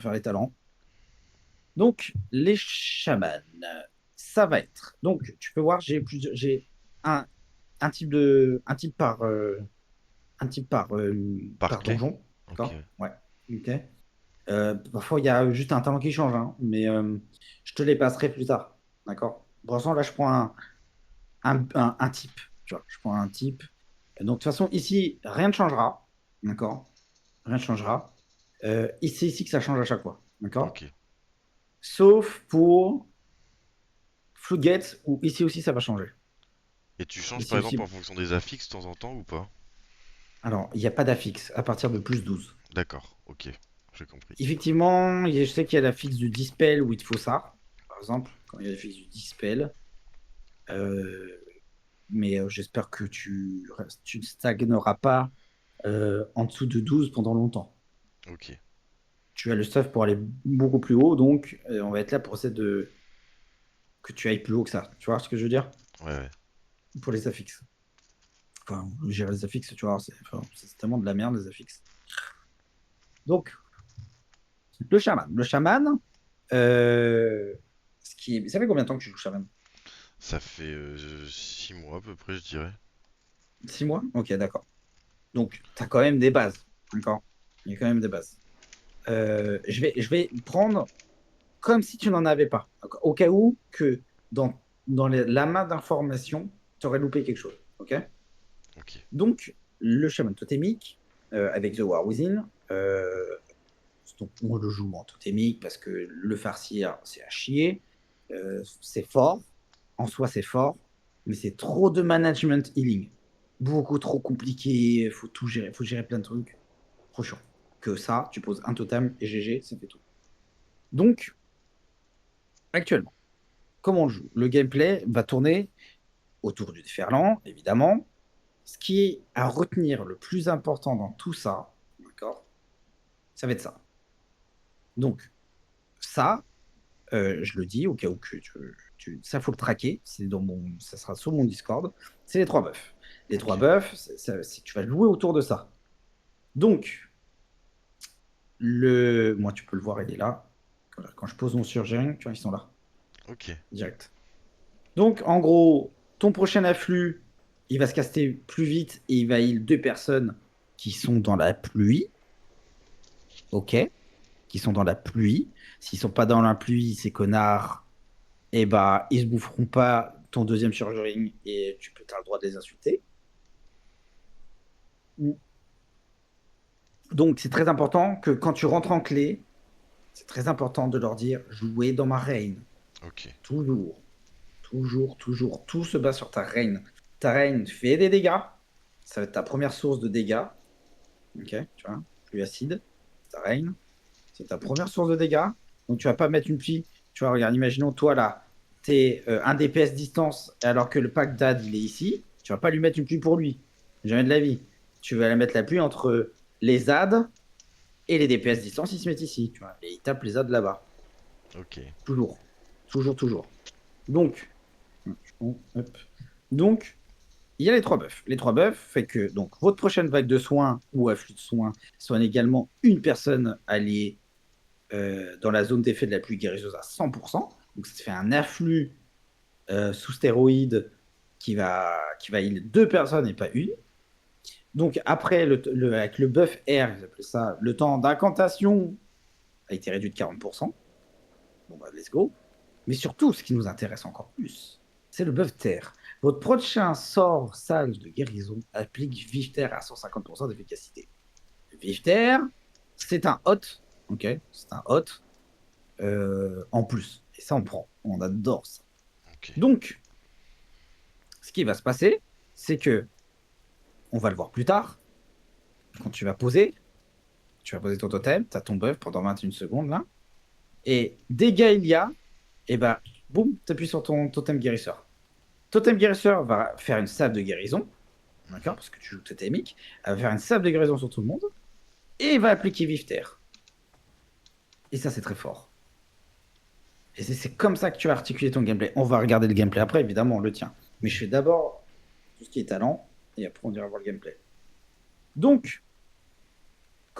faire les talents. Donc, les chamans, ça va être. Donc, tu peux voir, j'ai un, un type Par par clé? donjon. Ok. D'accord? Ouais. Ok. Parfois, il y a juste un talent qui change, hein, mais je te les passerai plus tard. D'accord? Pour l'instant, là, je prends un type. Tu vois, je prends un type. Donc, de toute façon, ici, rien ne changera. D'accord? Rien ne changera. C'est ici que ça change à chaque fois. Ok. D'accord? Sauf pour Floodgate, où ici aussi, ça va changer. Et tu changes par Ici exemple aussi. en fonction des affixes de temps en temps ou pas? Alors, il n'y a pas d'affixe à partir de +12. D'accord, ok. J'ai compris. Effectivement, je sais qu'il y a l'affixe du Dispel où il te faut ça, par exemple, quand il y a l'affixe du Dispel. Euh, mais j'espère que tu ne stagneras pas en dessous de 12 pendant longtemps. Ok. Tu as le stuff pour aller beaucoup plus haut, donc on va être là pour essayer que tu ailles plus haut que ça. Tu vois ce que je veux dire? Ouais, ouais. Pour les affixes. Enfin, gérer les affixes, tu vois, c'est tellement de la merde, les affixes. Donc, le chaman. Le chaman, ça fait combien de temps que tu joues chaman? Ça fait 6 mois à peu près, je dirais. 6 mois? Ok, d'accord. Donc, tu as quand même des bases. D'accord? Il y a quand même des bases. Je vais prendre comme si tu n'en avais pas. D'accord. Au cas où que dans l'amas d'informations, tu aurais loupé quelque chose. Ok? Ok. Donc, le chaman totémique avec The War Within, donc on le joue en totémique parce que le farcir, c'est à chier. C'est fort. En soi, c'est fort. Mais c'est trop de management healing. Beaucoup trop compliqué. Il faut tout gérer. Faut gérer plein de trucs. Trop chiant. Que ça, tu poses un totem et GG, ça fait tout. Donc, actuellement, comment on joue? Le gameplay va tourner autour du déferlant, évidemment. Ce qui est à retenir le plus important dans tout ça, d'accord, ça va être ça. Donc, ça, je le dis au cas où que ça faut le traquer, ça sera sur mon Discord. C'est les trois buffs. Les trois Ok. buffs, tu vas jouer autour de ça. Donc, moi, tu peux le voir, il est là. Quand je pose mon surging, tu vois, ils sont là, Ok. direct. Donc, en gros, ton prochain afflux, il va se caster plus vite et il va heal deux personnes qui sont dans la pluie, ok? Qui sont dans la pluie. S'ils sont pas dans la pluie, ces connards, eh ben, ils se boufferont pas ton deuxième surgery et as le droit de les insulter. Donc, c'est très important que quand tu rentres en clé, c'est très important de leur dire jouez dans ma reign. Ok. Toujours, toujours, toujours. Tout se base sur ta reign. Ta reign fait des dégâts. Ça va être ta première source de dégâts. Ok, tu vois, plus acide. Ta reign. C'est ta première source de dégâts. Donc, tu vas pas mettre une pluie. Tu vois, regarde, imaginons, toi, là, tu es un DPS distance, alors que le pack d'Ad, il est ici. Tu vas pas lui mettre une pluie pour lui. Jamais de la vie. Tu vas la mettre la pluie entre les ZAD et les DPS distance, ils se mettent ici. Tu vois, et ils tapent les ZAD là-bas. Ok. Toujours. Toujours, toujours. Donc, hop. Donc, il y a les trois buffs. Les trois buffs fait que donc votre prochaine vague de soins ou afflux de soins soigne également une personne alliée dans la zone d'effet de la pluie guérisseuse à 100%. Donc ça te fait un afflux sous stéroïde qui va heal deux personnes et pas une. Donc après, avec le buff R, ils appellent ça, le temps d'incantation a été réduit de 40%. Bon bah let's go. Mais surtout, ce qui nous intéresse encore plus, c'est le buff terre. Votre prochain sort sage de guérison applique Vive Terre à 150% d'efficacité. Vive Terre, c'est un hot, ok? C'est un hot en plus. Et ça, on prend. On adore ça. Ok. Donc, ce qui va se passer, c'est que, on va le voir plus tard, quand tu vas poser ton totem, tu as ton buff pendant 21 secondes là, et dégâts il y a, et bah, boum, tu appuies sur ton totem guérisseur. Totem guérisseur va faire une salve de guérison, d'accord, Mhm. parce que tu joues totémique, elle va faire une salve de guérison sur tout le monde, et il va appliquer Vive Terre. Et ça, c'est très fort. Et c'est comme ça que tu vas articuler ton gameplay. On va regarder le gameplay après, évidemment, on le tient. Mais je fais d'abord tout ce qui est talent, et après on ira voir le gameplay. Donc,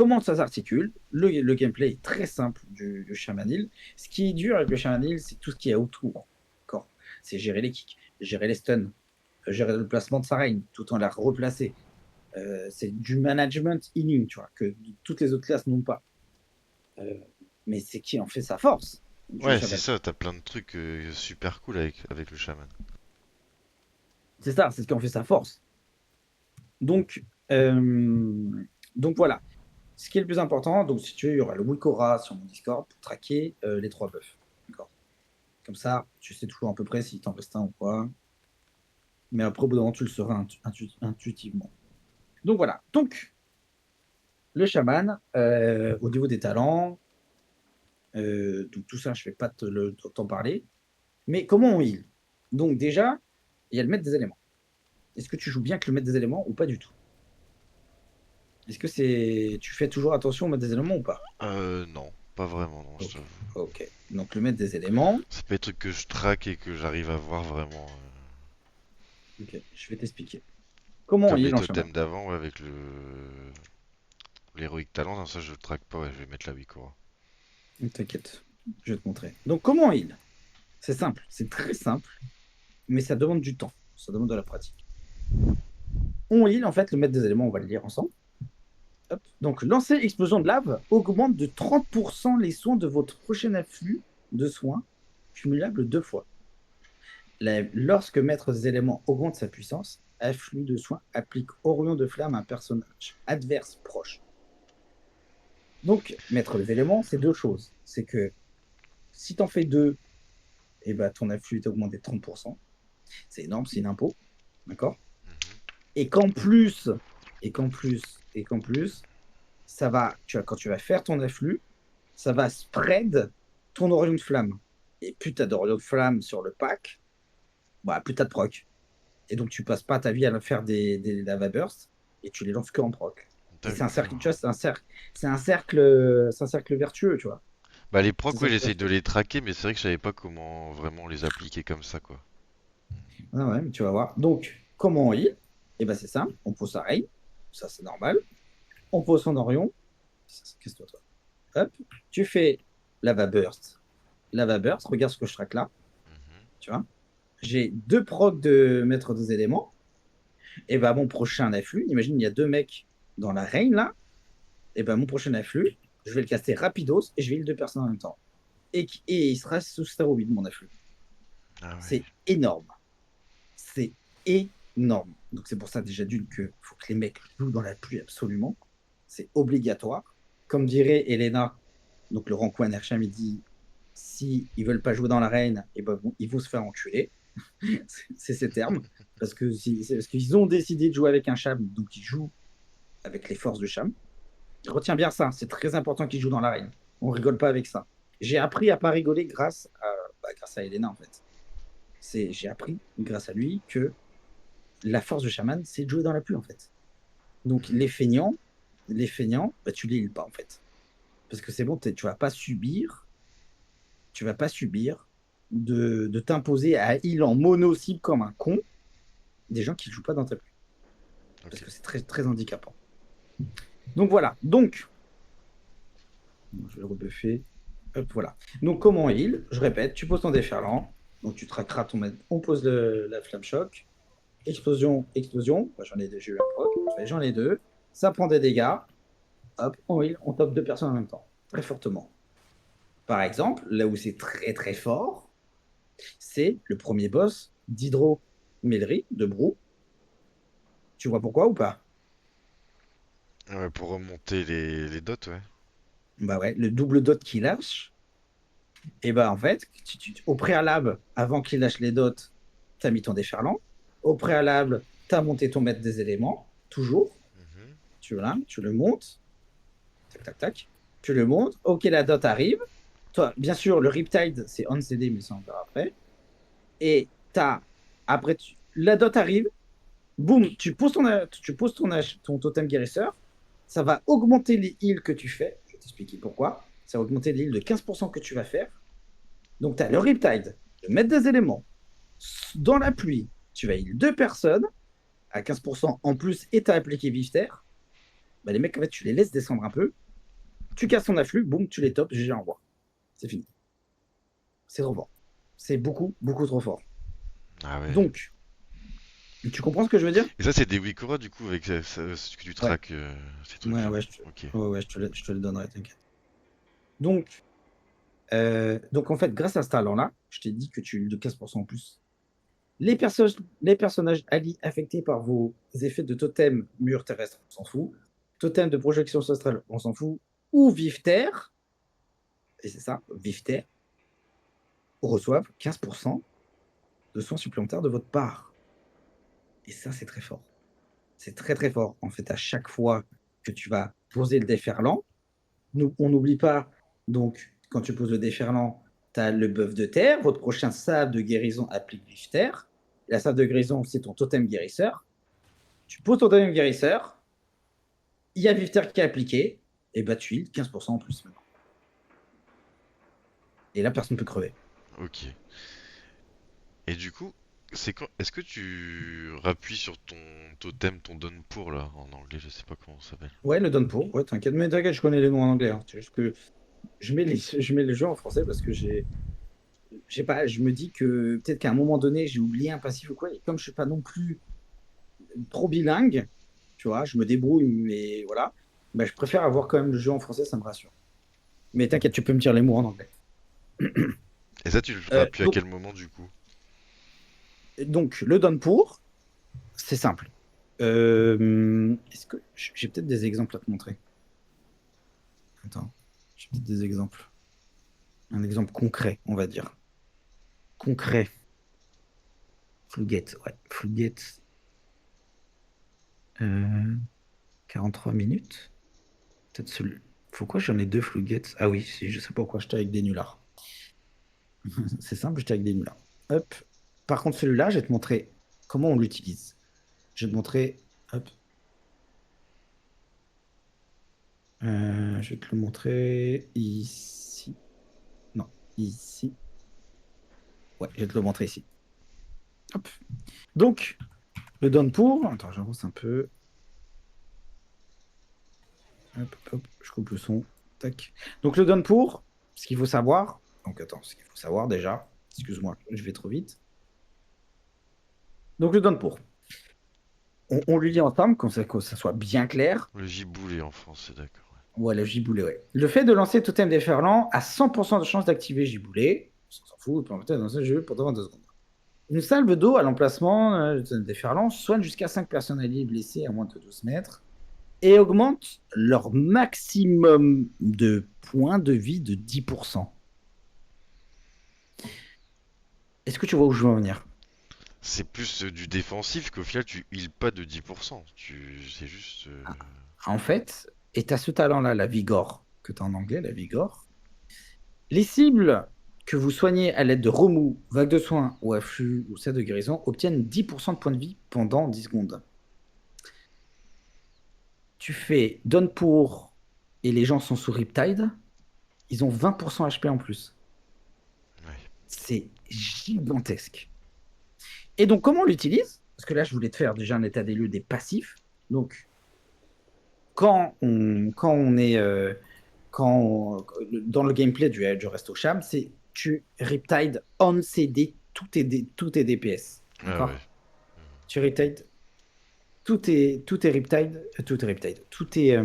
comment ça s'articule? Le gameplay est très simple du Shaman Hill. Ce qui est dur avec le Shaman Hill, c'est tout ce qui est autour. D'accord. C'est gérer les kicks, gérer les stuns, gérer le placement de sa reine, tout en la replacer. C'est du management healing, tu vois, que toutes les autres classes n'ont pas. Mais c'est qui en fait sa force du Ouais, c'est Shaman. ça, t'as plein de trucs super cool avec le chaman. C'est ça, c'est ce qui en fait sa force. Donc, euh, donc voilà. Ce qui est le plus important, donc si tu veux, il y aura le Wikora sur mon Discord pour traquer les 3 buffs. D'accord. Comme ça, tu sais toujours à peu près s'il t'en reste un ou pas. Mais après, au bout d'un moment, tu le sauras intuitivement. Donc voilà. Donc, le chaman, au niveau des talents, donc tout ça, je ne vais pas t'en parler. Mais comment on heal? Donc déjà, il y a le maître des éléments. Est-ce que tu joues bien avec le maître des éléments ou pas du tout? Est-ce que tu fais toujours attention au maître des éléments ou pas? Non, pas vraiment, non, je Ok. t'avoue. Ok. Donc le maître des éléments, C'est pas des trucs que je traque et que j'arrive à voir vraiment. ok, je vais t'expliquer. Comment on Comme les heal en chaman? totems d'avant, ouais, avec l'héroïque talent, non, ça je le traque pas, ouais, je vais mettre la Wikora. T'inquiète, je vais te montrer. Donc comment on heal? C'est simple, c'est très simple, mais ça demande du temps, ça demande de la pratique. On heal, en fait, le maître des éléments, on va le lire ensemble. Hop. Donc, lancer explosion de lave augmente de 30% les soins de votre prochain afflux de soins, cumulable 2 fois. Lorsque maître des éléments augmente sa puissance, afflux de soins applique Orion de flamme à un personnage adverse proche. Donc, maître des éléments, c'est 2 choses. C'est que si tu en fais 2, et ben, ton afflux est augmenté de 30%. C'est énorme, c'est une impôt. D'accord. Et qu'en plus, et qu'en plus, quand tu vas faire ton afflux, ça va spread ton Orion de flamme. Et plus tu as d'Orion de flamme sur le pack, bah, plus tu as de proc. Et donc, tu passes pas ta vie à faire des lava bursts et tu les lances que en proc. Et c'est un cercle, tu D'accord. vois, c'est un cercle vertueux, tu vois. Bah les C'est un procs, ouais, cercle j'essaye de vertueux. les traquer, mais c'est vrai que je savais pas comment vraiment les appliquer comme ça, quoi. Ah ouais, mais tu vas voir. Donc, comment on heal? Eh ben, c'est simple. On pose sa reine. Ça, c'est normal. On pose son Orion. Qu'est-ce que toi? Hop. Tu fais lava burst. Lava burst. Regarde ce que je traque là. Mhm. Tu vois? J'ai 2 procs de maître des éléments. Et ben, mon prochain afflux, imagine, il y a 2 mecs dans la reine là. Et ben, mon prochain afflux, je vais le caster rapidos et je vais heal 2 personnes en même temps. Et il sera sous stéroïde, mon afflux. Ah ouais. C'est énorme. C'est énorme. Donc c'est pour ça déjà d'une que faut que les mecs jouent dans la pluie absolument. C'est obligatoire. Comme dirait Elena, donc le Rancoin Hersham, il dit si ils veulent pas jouer dans l'arène, et ben, ils vont se faire enculer. C'est ces termes. Parce qu'ils ont décidé de jouer avec un Cham, donc ils jouent avec les forces de Cham. Retiens bien ça, c'est très important qu'ils jouent dans l'arène. On rigole pas avec ça. J'ai appris à pas rigoler grâce à Elena, en fait. J'ai appris, grâce à lui, que la force de chaman, c'est de jouer dans la pluie, en fait. Donc, les feignants, bah, tu les heals pas, en fait. Parce que c'est bon, tu vas pas subir de t'imposer à heal en mono-cible comme un con des gens qui ne jouent pas dans ta pluie. Parce Ok. que c'est très, très handicapant. Donc, voilà. Donc, je vais le rebuffer. Hop, voilà. Donc, comment on heal? Je répète, tu poses ton déferlant. Donc, tu traqueras ton maître. On pose la flamme choc. Explosion, explosion. Bah, j'en ai deux, j'ai eu un proc. J'en ai deux. Ça prend des dégâts. Hop, on heal, on top 2 personnes en même temps, très fortement. Par exemple, là où c'est très très fort, c'est le premier boss d'Hydro-Mêlerie de Brou. Tu vois pourquoi ou pas? Ah ouais, pour remonter les dots, ouais. Bah ouais, le double dot qu'il lâche, et bah en fait, au préalable, avant qu'il lâche les dots, t'as mis ton déferlant. Au préalable, t'as monté ton maître des éléments, toujours. Mhm. Tu le montes, tac tac tac. Tu le montes, ok, la dot arrive. Toi, bien sûr, le Riptide, c'est on CD, mais ça on verra après. Et après, la dot arrive, boum, tu poses ton totem guérisseur, ça va augmenter les heals que tu fais. Je vais t'expliquer pourquoi. Ça va augmenter les heals de 15% que tu vas faire. Donc, tu as le Riptide, le maître des éléments, dans la pluie, tu vas heal 2 personnes à 15% en plus et tu as appliqué Vif Terre. bah, les mecs, en fait, tu les laisses descendre un peu, tu casses ton afflux, boum, tu les topes, GG, au revoir. C'est fini. C'est trop fort. C'est beaucoup, beaucoup trop fort. Ah ouais. Donc, tu comprends ce que je veux dire? Et ça, c'est des Wikora, du coup, avec ce que tu Ouais, traques, ces ouais, trucs-là. ouais, Ok. je te le donnerai, t'inquiète. Donc, en fait, grâce à ce talent-là, je t'ai dit que tu de 15% en plus. Les personnages alliés affectés par vos effets de totem mur terrestre, on s'en fout. Totem de projection astrale, on s'en fout. Ou vive terre, et c'est ça, vive terre, reçoivent 15% de soins supplémentaires de votre part. Et ça, c'est très fort. C'est très, très fort. En fait, à chaque fois que tu vas poser le déferlant, on n'oublie pas, donc, quand tu poses le déferlant, tu as le buff de terre. Votre prochain save de guérison applique vive terre. La save de guérison, c'est ton totem guérisseur. Tu poses ton totem guérisseur, il y a vive terre qui est appliqué, et bah tu heal 15% en plus maintenant. Et là, personne ne peut crever. Ok. Et du coup, c'est quand... Est-ce que tu rappuies sur ton totem, ton don pour là, en anglais, je sais pas comment ça s'appelle. Ouais, le donne pour. Ouais, t'inquiète. Mais t'inquiète, je connais les noms en anglais, hein. C'est juste que je mets les jeux en français parce que je sais pas, je me dis que peut-être qu'à un moment donné, j'ai oublié un passif ou quoi. Et comme je suis pas non plus trop bilingue, tu vois, je me débrouille, mais voilà. Bah, je préfère avoir quand même le jeu en français, ça me rassure. Mais t'inquiète, tu peux me dire les mots en anglais. Et ça, tu le rappuies à Donc, quel moment du coup? le donne pour, c'est simple. Est-ce que j'ai peut-être des exemples à te montrer? Attends, j'ai peut-être des exemples. Un exemple concret, on va dire. Concret. Floodgate, ouais. Floodgate, euh, 43 minutes. Peut-être celui. Pourquoi j'en ai deux Floodgate? Ah oui, si, je sais pas pourquoi j'étais avec des nullards. C'est simple, j'étais avec des nullards. Hop. Par contre, celui-là, je vais te montrer comment on l'utilise. Je vais te montrer. Hop. Je vais te le montrer ici. Non, ici. Ouais, je vais te le montrer ici. Hop. Donc, le downpour. Attends, j'avance un peu. Hop, hop, je coupe le son. Tac. Donc, le downpour, ce qu'il faut savoir. Donc, attends, ce qu'il faut savoir déjà. Excuse-moi, je vais trop vite. Donc, le downpour. On lui dit ensemble, que ça soit bien clair. Le giboulé en français, d'accord. Ouais, le giboulet, ouais. Le fait de lancer Totem Déferlant a 100% de chance d'activer giboulet. On s'en fout, on peut dans ce jeu pendant 2 secondes. Une salve d'eau à l'emplacement de Totem Déferlant soigne jusqu'à 5 personnes alliées blessées à moins de 12 mètres et augmente leur maximum de points de vie de 10%. Est-ce que tu vois où je veux en venir? C'est plus du défensif qu'au final tu heals pas de 10%. C'est juste. Ah, en fait, et tu as ce talent-là, la Vigor, que tu as en anglais, la Vigor. Les cibles que vous soignez à l'aide de remous, vagues de soins ou afflux ou set de guérison obtiennent 10% de points de vie pendant 10 secondes. Tu fais donne pour et les gens sont sous Riptide, ils ont 20% HP en plus. Ouais. C'est gigantesque. Et donc, comment on l'utilise? Parce que là, je voulais te faire déjà un état des lieux des passifs. Donc, quand on est dans le gameplay du Resto Sham, c'est tu Riptide on CD tous tes DPS. Ah ouais. D'accord? Tu Riptide tout est Riptide, tout est Riptide, tout est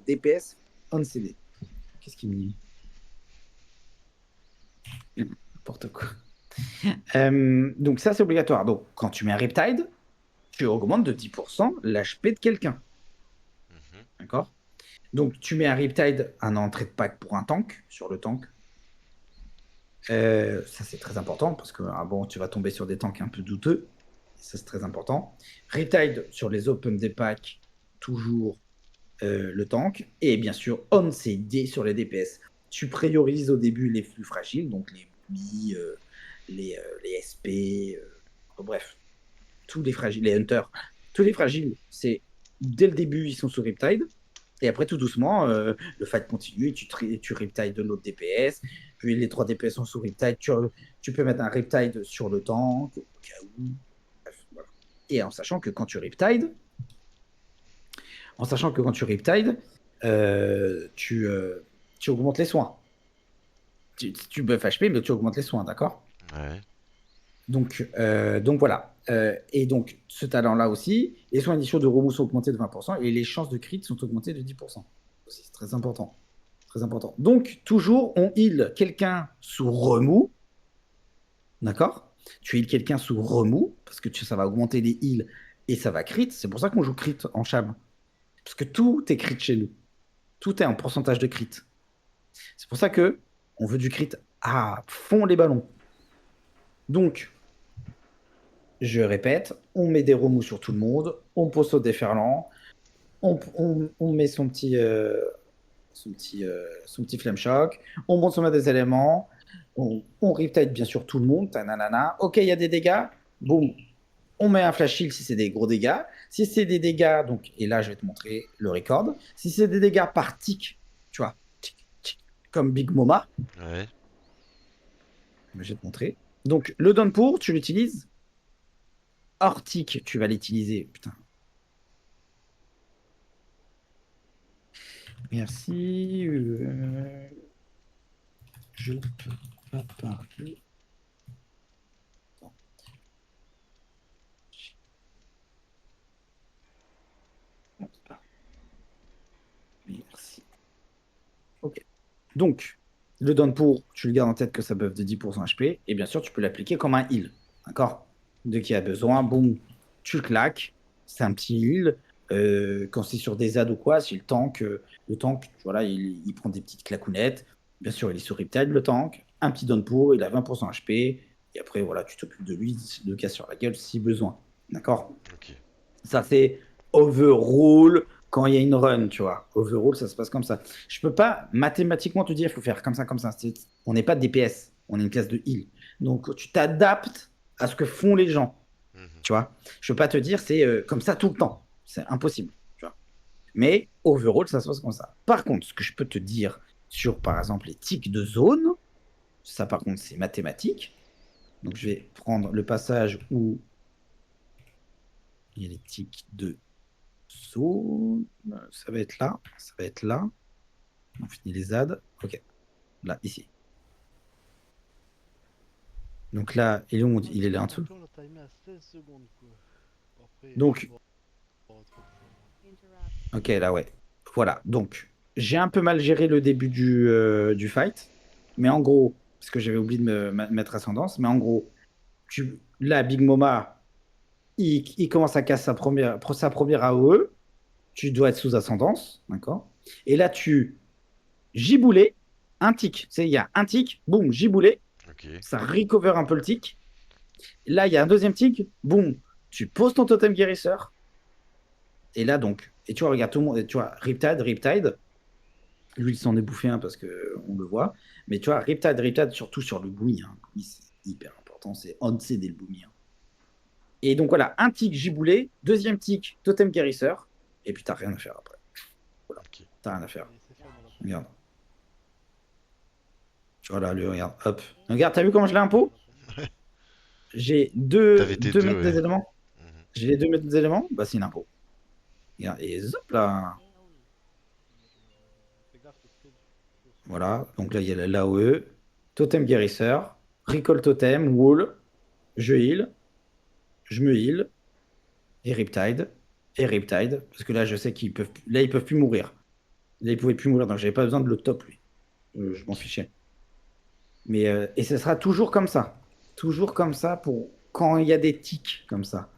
DPS on CD. Qu'est-ce qu'il me dit? N'importe quoi. Donc ça, c'est obligatoire. Donc, quand tu mets un Riptide, tu augmentes de 10% l'HP de quelqu'un. Mhm. D'accord? Donc, tu mets un Riptide, un entrée de pack pour un tank, sur le tank. Ça, c'est très important parce que bon, tu vas tomber sur des tanks un peu douteux. Ça, c'est très important. Riptide sur les open des packs, toujours le tank. Et bien sûr, on CD sur les DPS. Tu priorises au début les plus fragiles, donc les bullies, les SP, bref, tous les fragiles, les hunters. Tous les fragiles, c'est dès le début, ils sont sous Riptide. Et après, tout doucement, le fight continue et tu Riptide de l'autre DPS. Puis les 3 DPS sont sous Riptide. Tu peux mettre un Riptide sur le tank, au cas où. Bref, voilà. Et en sachant que quand tu Riptide, En sachant que quand tu Riptide, tu augmentes les soins. Tu buffes HP, mais tu augmentes les soins, d'accord? Ouais. Donc voilà. Et donc, ce talent-là aussi, les soins initiaux de remous sont augmentés de 20% et les chances de crit sont augmentées de 10%. C'est très important. Très important. Donc, toujours, on heal quelqu'un sous remous. D'accord? Tu heal quelqu'un sous remous, parce que ça va augmenter les heals et ça va crit. C'est pour ça qu'on joue crit en cham. Parce que tout est crit chez nous. Tout est en pourcentage de crit. C'est pour ça que on veut du crit à fond les ballons. Donc, je répète, on met des remous sur tout le monde, on pose au déferlant, on met son petit flame shock, on monte son des éléments, on riptide bien sûr tout le monde, tananana. Ok, il y a des dégâts, boum, on met un flash heal si c'est des gros dégâts. Si c'est des dégâts, donc, et là je vais te montrer le record, si c'est des dégâts par tic, tu vois, tic, tic, comme Big Moma, Ouais. je vais te montrer. Donc le downpour, tu l'utilises. Hors tic, tu vas l'utiliser. Putain. Merci. Je peux pas parler. Merci. Ok. Donc, le downpour, tu le gardes en tête que ça buff de 10% HP. Et bien sûr, tu peux l'appliquer comme un heal. D'accord? De qui a besoin, boum, tu le claques. C'est un petit heal. Quand c'est sur des ZAD ou quoi, si le tank, voilà, il prend des petites clacounettes. Bien sûr, il est sur Riptide, le tank. Un petit downpour, il a 20% HP. Et après, voilà, tu t'occupes de lui, de casse sur la gueule si besoin. D'accord? Ok. Ça, c'est overrule quand il y a une run, tu vois. Overrule, ça se passe comme ça. Je peux pas mathématiquement te dire, il faut faire comme ça, comme ça. On n'est pas de DPS, on est une classe de heal. Donc, tu t'adaptes à ce que font les gens, Mhm. tu vois. Je peux pas te dire, c'est comme ça tout le temps. C'est impossible, tu vois. Mais overall, ça se passe comme ça. Par contre, ce que je peux te dire sur, par exemple, les tics de zone, ça, par contre, c'est mathématique. Donc, je vais prendre le passage où il y a les tics de zone. Ça va être là. Ça va être là. On finit les ZAD. Ok. Là, ici. Donc là, il est, où Ouais, il est parce là que en ton dessous. tour, là, timé à 16 secondes, quoi. Après, il faut Donc, voir autre chose. ok, là, ouais. Voilà. Donc, j'ai un peu mal géré le début du fight. Mais en gros, parce que j'avais oublié de mettre ascendance, mais en gros, là, Big Moma, il commence à casser sa première AOE. Tu dois être sous ascendance. D'accord? Et là, tu giboulé, un tic. Il y a un tic, boum, giboulé. Ok. Ça recover un peu le tic. Là, il y a un deuxième tic, boum, tu poses ton totem guérisseur. Et là, donc, et tu vois, regarde tout le monde, et tu vois, Riptide, lui, il s'en est bouffé un parce que on le voit. Mais tu vois, Riptide, surtout sur le Boomy, hein. Boomy, c'est hyper important, c'est on-CD le Boomy, hein. Et donc voilà, un tic giboulé, deuxième tic, totem guérisseur, et puis t'as rien à faire après. Voilà, Ok. t'as rien à faire. Et c'est fait, on a pas. Regarde. Tu vois là, lui, regarde, hop. Regarde, t'as vu comment je l'ai impo? J'ai T'avais tes deux deux, mètres ouais. des éléments. Mhm. J'ai les 2 mètres des éléments, bah c'est une impôt. Regarde, et zop là. Fais gaffe, t'es très chaud sur le. Voilà, donc là il y a l'AOE, totem guérisseur, recall totem, wall, je heal, je me heal, et Riptide, parce que là je sais ils peuvent plus mourir. Là ils pouvaient plus mourir, donc j'avais pas besoin de le top lui. Je m'en Ok. fichais. Mais et ce sera toujours comme ça pour quand il y a des tics comme ça.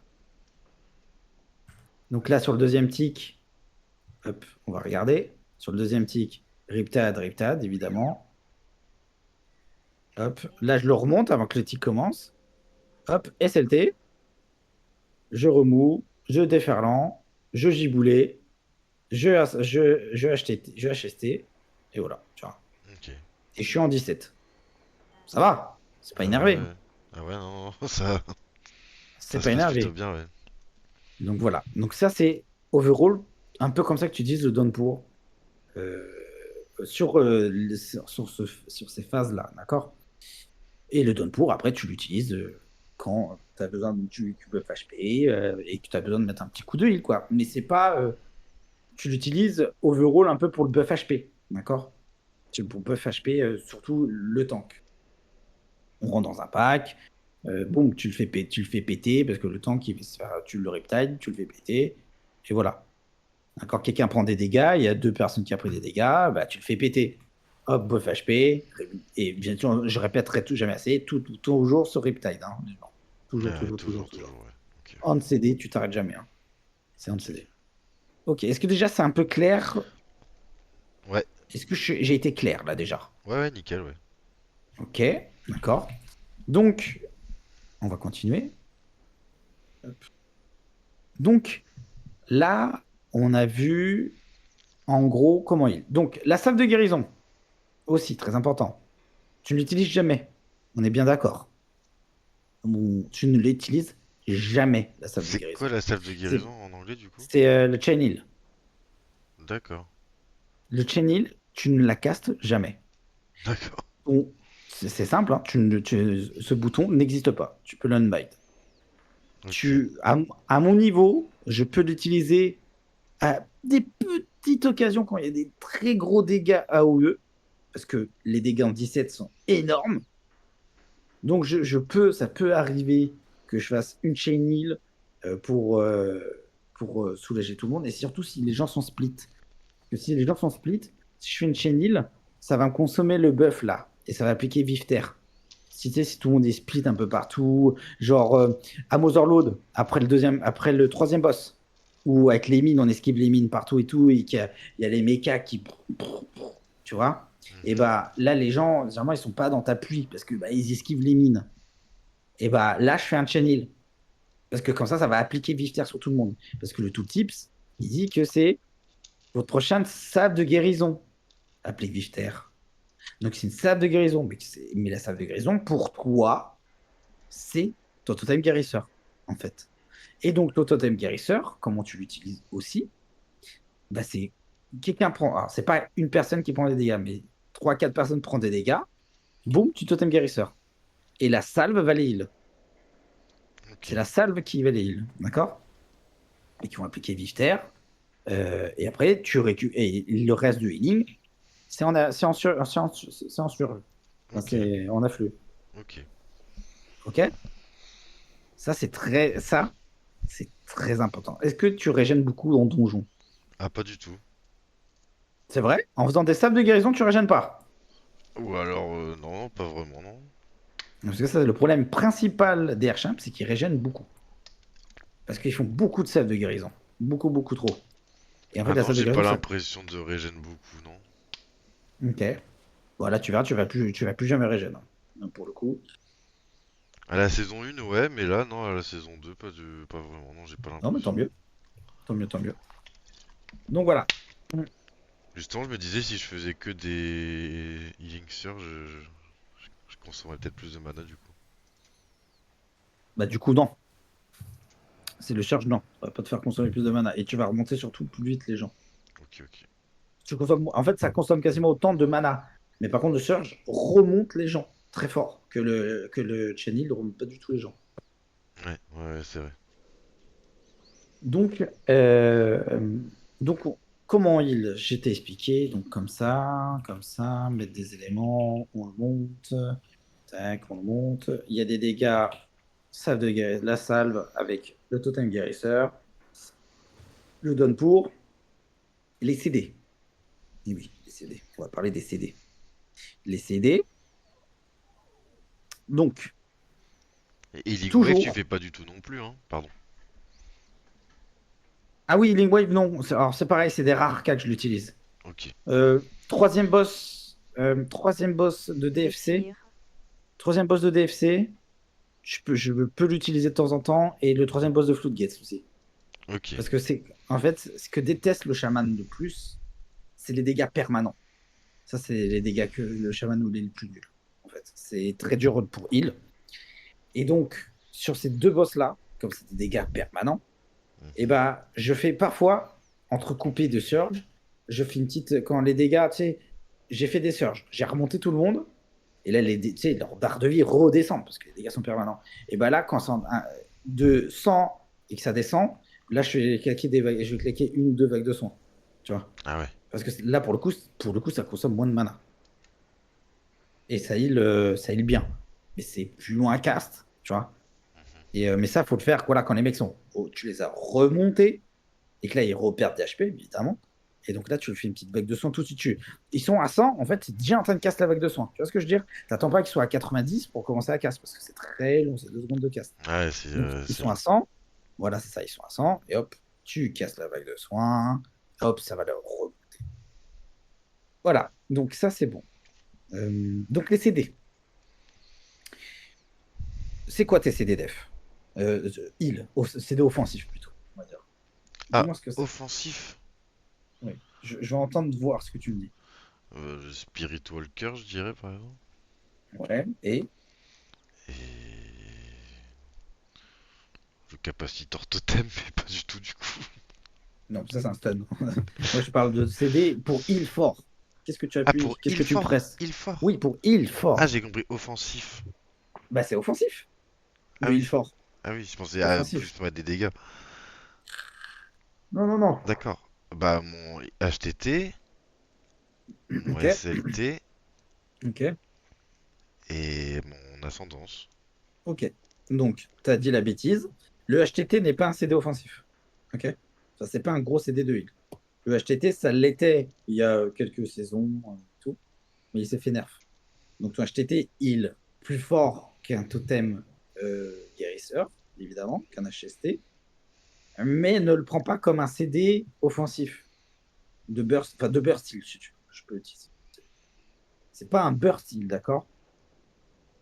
Donc là sur le deuxième tic, hop, on va regarder. Sur le deuxième tic, Riptide, évidemment. Hop, là je le remonte avant que le tic commence. Hop, SLT. Je remous, je déferlant, je giboulé, je HST, et voilà, tu vois. Ok. Et je suis en 17. Ça va, c'est pas Ah ouais, énervé, hein. ouais. Ah ouais, non, non, ça C'est se pas passe plutôt énervé. bien, ouais. Donc voilà. Donc ça, c'est overall, un peu comme ça que tu utilises le downpour euh, sur ces phases-là, d'accord? Et le downpour, après, tu l'utilises quand tu as besoin de tu buff HP et que tu as besoin de mettre un petit coup de heal, quoi. Mais c'est pas. tu l'utilises overall un peu pour le buff HP, d'accord? Pour buff HP, surtout le tank. On rentre dans un pack, boum, tu le fais péter parce que le tank, tu le riptide, tu le fais péter, et voilà. Quand quelqu'un prend des dégâts, il y a deux personnes qui ont pris des dégâts, bah, tu le fais péter. Hop, buff HP, et bien sûr, je répéterai tout jamais assez, toujours sur riptide. Hein. Toujours, Ouais, toujours, toujours, toujours, toujours. toujours, ouais. Ok. On CD, tu t'arrêtes jamais. Hein. C'est on CD. Ok, est-ce que déjà c'est un peu clair? Ouais, Est-ce que j'ai été clair là déjà? ouais, ouais, nickel, ouais. Ok, d'accord. Donc, on va continuer. Hop. Donc, là, on a vu en gros comment il. Donc, la salve de guérison, aussi très important. Tu ne l'utilises jamais. On est bien d'accord. Tu ne l'utilises jamais, la salve de C'est quoi guérison. la salve de C'est guérison en anglais du coup? le chain heal. D'accord. Le chain heal, tu ne la castes jamais. D'accord. C'est simple, hein, ce bouton n'existe pas. Tu peux l'unbite. Ok. À mon niveau, je peux l'utiliser à des petites occasions quand il y a des très gros dégâts AOE, parce que les dégâts en 17 sont énormes. Donc ça peut arriver que je fasse une chain heal pour soulager tout le monde, et surtout si les gens sont split. Parce que si les gens sont split, si je fais une chain heal, ça va me consommer le buff là, et ça va appliquer Vif Terre. Si, tu sais, si tout le monde est split un peu partout, genre à Motherload, après le troisième boss, où avec les mines, on esquive les mines partout et tout, et qu'il y a les mechas qui. Tu vois? Et Mhm. bah là, les gens, généralement, ils sont pas dans ta pluie parce que bah, ils esquivent les mines. Et bah là, je fais un channel. Parce que comme ça va appliquer Vifter sur tout le monde. Parce que le tooltips, il dit que c'est votre prochaine salve de guérison. Applique Vifter. Donc c'est une salve de guérison. Mais la salve de guérison, pour toi, c'est ton totem guérisseur, en fait. Et donc, ton totem guérisseur, comment tu l'utilises aussi, bah, c'est quelqu'un prend. Alors, c'est pas une personne qui prend des dégâts, mais trois, quatre personnes prennent des dégâts. Boum, tu totem guérisseur. Et la salve va les heal. C'est Ok. la salve qui va les heal. D'accord? Et qui vont appliquer Vifter. Et après, tu récupères. Et le reste du healing, c'est en sur. C'est en sur. Enfin, Ok. c'est en afflux. Ok. OK? Ça, c'est très important. Est-ce que tu régènes beaucoup en donjon? Ah, pas du tout. C'est vrai? En faisant des sables de guérison, tu régènes pas. Ou alors, non, pas vraiment, non. Parce que ça, c'est le problème principal des Airchamps, c'est qu'ils régènent beaucoup. Parce qu'ils font beaucoup de sables de guérison. Beaucoup, beaucoup trop. Et en fait, Ah la non, sable de j'ai pas guérison, ça. l'impression de régène beaucoup, non. Ok. Voilà, tu verras, tu vas plus jamais régène. Hein, pour le coup. À la saison 1, ouais, mais là, non, à la saison 2, pas vraiment, non, j'ai pas Non, mais tant l'impression. mieux. Tant mieux, tant mieux. Donc voilà. Justement, je me disais, si je faisais que des Healing Surge, je consommerais peut-être plus de mana du coup. Bah, du coup, non. C'est le charge, non. Ça va pas te faire consommer plus de mana. Et tu vas remonter surtout plus vite les gens. Ok, ok. En fait, ça consomme quasiment autant de mana. Mais par contre, le surge remonte les gens très fort. Que le Chenil ne remonte pas du tout les gens. Ouais, ouais, c'est vrai. Donc, euh, donc comment il. Je t'ai expliqué. Donc, comme ça, mettre des éléments, on le monte. Tac, on le monte. Il y a des dégâts. La salve avec le totem guérisseur. Je donne pour les CD. Et oui, les CD. On va parler des CD. Les CD. Donc, Et Healing Wave, tu toujours. fais pas du tout non plus, hein. Pardon. Ah oui, Lingwave, non. Alors, c'est pareil, c'est des rares cas que je l'utilise. Ok. Troisième boss de DFC. Troisième boss de DFC. Je peux l'utiliser de temps en temps. Et le troisième boss de Floodgates aussi. Ok. Parce que en fait, ce que déteste le chaman le plus, c'est les dégâts permanents. Ça, c'est les dégâts que le chaman nous les le plus nul. En fait, c'est très dur pour heal. Et donc, sur ces deux boss-là, comme c'est des dégâts permanents, et Mhm. ben, je fais parfois, entrecoupé de surge, je fais une petite. Quand les dégâts, tu sais, j'ai fait des surges, j'ai remonté tout le monde, et là, tu sais, leur barre de vie redescend, parce que les dégâts sont permanents. Et ben là, quand c'est de 100 et que ça descend, là, je vais claquer une ou deux vagues de soins. Tu vois. Ah ouais. Parce que là, pour le coup, ça consomme moins de mana. Et ça heal bien. Mais c'est plus loin à cast, tu vois. Mais ça, faut le faire voilà, quand les mecs sont. Tu les as remontés et que là, ils repèrent des HP, évidemment. Et donc là, tu lui fais une petite vague de soins tout de suite. Ils sont à 100, en fait, c'est déjà en train de casser la vague de soins. Tu vois ce que je veux dire? T'attends pas qu'ils soient à 90 pour commencer à casse, parce que c'est très long, c'est 2 secondes de casse. Ouais, Donc, ils c'est sont à long. 100. Voilà, c'est ça, ils sont à 100. Et hop, tu casses la vague de soins. Hop, ça va leur remonter. Voilà, donc ça, c'est bon. Donc les CD. C'est quoi tes CD def CD offensif plutôt, on va dire. Ah, Dis-moi ce que c'est. offensif. Oui. Je vais entendre voir ce que tu me dis. Spirit Walker, je dirais par exemple. Ouais, et Et le Capacitor Totem, mais pas du tout du coup. non, ça c'est un stun. Moi je parle de CD pour heal fort. Qu'est-ce que tu Ah, appuies? pour Qu'est-ce heal que tu fort, presses? heal fort. Oui, pour heal Ah, fort. j'ai compris offensif. Bah c'est offensif, Ah le oui, heal fort. ah oui, je pensais C'est à plus offensif. pour mettre des dégâts. Non, non, non. D'accord. Bah mon HTT, mon Ok, SLT ok, et mon ascendance. ok. Donc, tu as dit la bêtise. Le HTT n'est pas un CD offensif. Ok? Ça, c'est pas un gros CD de heal. Le HTT, ça l'était il y a quelques saisons, tout, mais il s'est fait nerf. Donc ton HTT, il plus fort qu'un totem guérisseur, évidemment, qu'un HST, mais ne le prend pas comme un CD offensif de burst heal, si tu veux, je peux utiliser. C'est pas un burst heal, d'accord?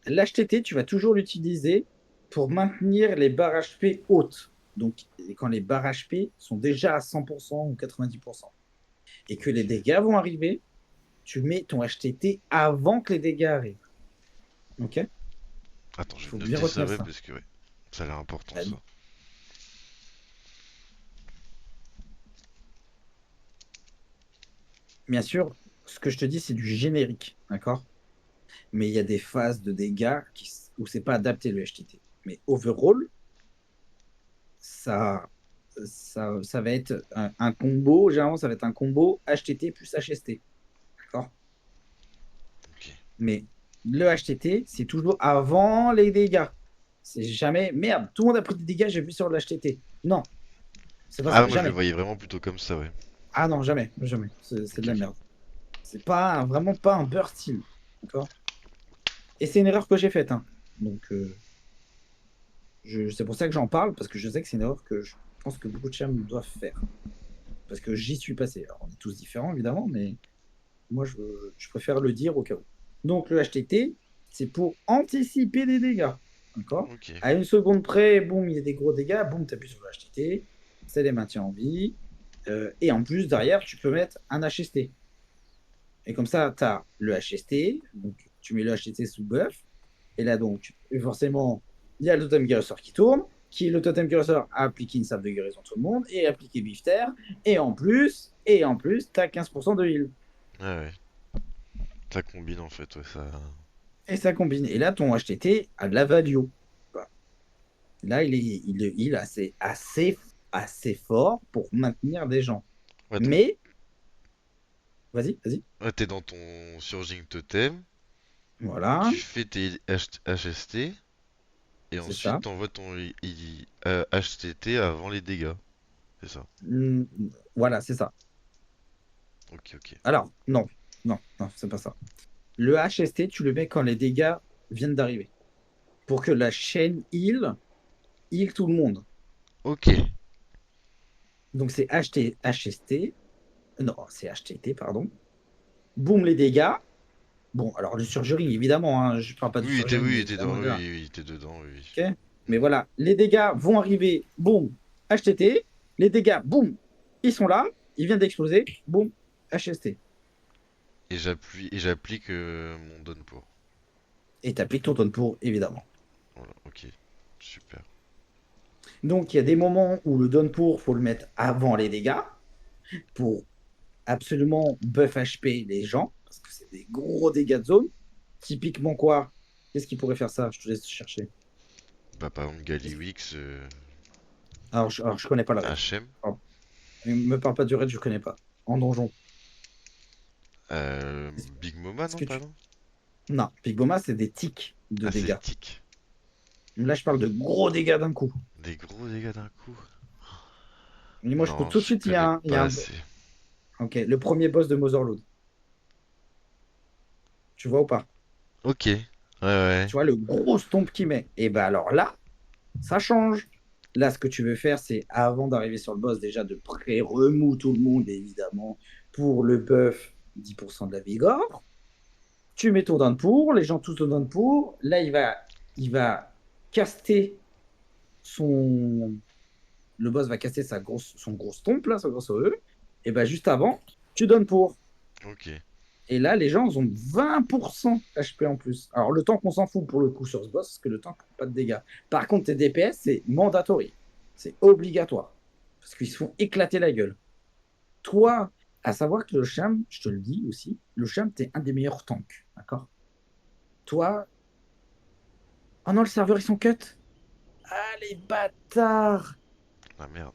L'HTT, tu vas toujours l'utiliser pour maintenir les barres HP hautes. Donc, quand les barres HP sont déjà à 100% ou 90%, et que les Ok. dégâts vont arriver, tu mets ton HTT avant que les dégâts arrivent. Ok? Il Attends, je vais faut bien noter ça, retenir ouais, ça. parce que ouais, ça a l'air important Bah, ça. bien sûr, ce que je te dis, c'est du générique, d'accord? Mais il y a des phases de dégâts où c'est pas adapté le HTT. Mais overall, ça, ça va être un combo, généralement, ça va être un combo HTT plus HST, d'accord? Ok. Mais le HTT, c'est toujours avant les dégâts. C'est jamais, merde, tout le monde a pris des dégâts, j'ai vu sur le HTT. Non, c'est pas Ah, ça, moi je le jamais. voyais vraiment plutôt comme ça, ouais. Ah non, jamais, jamais. C'est de Ok, la ok. merde. C'est pas vraiment pas un burst heal, d'accord? Et c'est une erreur que j'ai faite, hein. Donc, c'est pour ça que j'en parle, parce que je sais que c'est une erreur que je pense que beaucoup de chams doivent faire. Parce que j'y suis passé. Alors, on est tous différents, évidemment, mais moi, je préfère le dire au cas où. Donc, le HTT, c'est pour anticiper des dégâts. D'accord? Ok. À une seconde près, boum, il y a des gros dégâts, boum, tu appuies sur le HTT, ça les maintient en vie. Et en plus, derrière, tu peux mettre un HST. Et comme ça, tu as le HST, donc tu mets le HST sous buff. Et là, donc, forcément, il y a le totem guérisseur qui tourne, qui, le totem guérisseur, a appliqué une salve de guérison à tout le monde, et appliqué Bifter. Et en plus, tu as 15% de heal. Ouais, ouais. Ça combine en fait, ouais, ça. Et ça combine. Et là, ton HTT a de la value. Là, il est heal assez fort pour maintenir des gens. Ouais, donc, Mais, vas-y, vas-y. ouais, t'es dans ton Surging Totem, Voilà, tu fais tes HST, et c'est ensuite ça. t'envoies ton HTT avant les dégâts. C'est ça. Mm, voilà, c'est ça. Ok, ok. Alors, non, non, non, c'est pas ça. Le HST, tu le mets quand les dégâts viennent d'arriver. Pour que la chaîne heal tout le monde. Ok. Donc c'est HST. Non, c'est HTT, pardon. Boum, les dégâts. Bon, alors le surjuring, évidemment, hein, je ne parle pas du surjuring, Oui, il mais était évidemment, dans, il est là. oui, il était dedans, oui. Ok. Oui. Mais voilà, les dégâts vont arriver. Boum, HTT. Les dégâts, boum, ils sont là. Ils viennent d'exploser. Boum, HST. Et j'applique mon donne pour. Et tu appliques ton tone pour, évidemment. Voilà, ok. Super. Donc il y a des moments où le don pour, faut le mettre avant les dégâts pour absolument buff HP les gens, parce que c'est des gros dégâts de zone. Typiquement quoi? Qu'est-ce qui pourrait faire ça? Je te laisse chercher. Bah, par exemple, Gallywix, Alors, je connais pas la raid. HM. Alors, me parle pas du raid, je connais pas. en donjon? Big Moma, Est-ce non, que tu... pardon? Non, Pygmoma, c'est des tics de Ah, dégâts. c'est tic. Là, je parle de gros dégâts d'un coup. Des gros dégâts d'un coup. Et moi, je peux Non, tout de je suite, connais il y a pas un... assez. Ok, le premier boss de Motherload. Tu vois ou pas? Ok. Ouais, ouais. Tu vois le gros stomp qu'il met. Et ben alors là, ça change. Là, ce que tu veux faire, c'est avant d'arriver sur le boss, déjà de pré-remous tout le monde, évidemment, pour le buff 10% de la vigueur. Tu mets ton down pour, les gens tous au down pour. Là, il va caster son. Le boss va caster son gros stomp, là, son gros E. Et ben juste avant, tu donnes pour. Ok. Et là, les gens ils ont 20% HP en plus. Alors, le temps qu'on s'en fout pour le coup sur ce boss, parce que le temps ne pas de dégâts. Par contre, tes DPS, c'est mandatory. C'est obligatoire. Parce qu'ils se font éclater la gueule. Toi, à savoir que le Sham, je te le dis aussi, le Sham, t'es un des meilleurs tanks. D'accord? Toi. Oh non, le serveur, ils sont cut. Ah, les bâtards. Ah merde.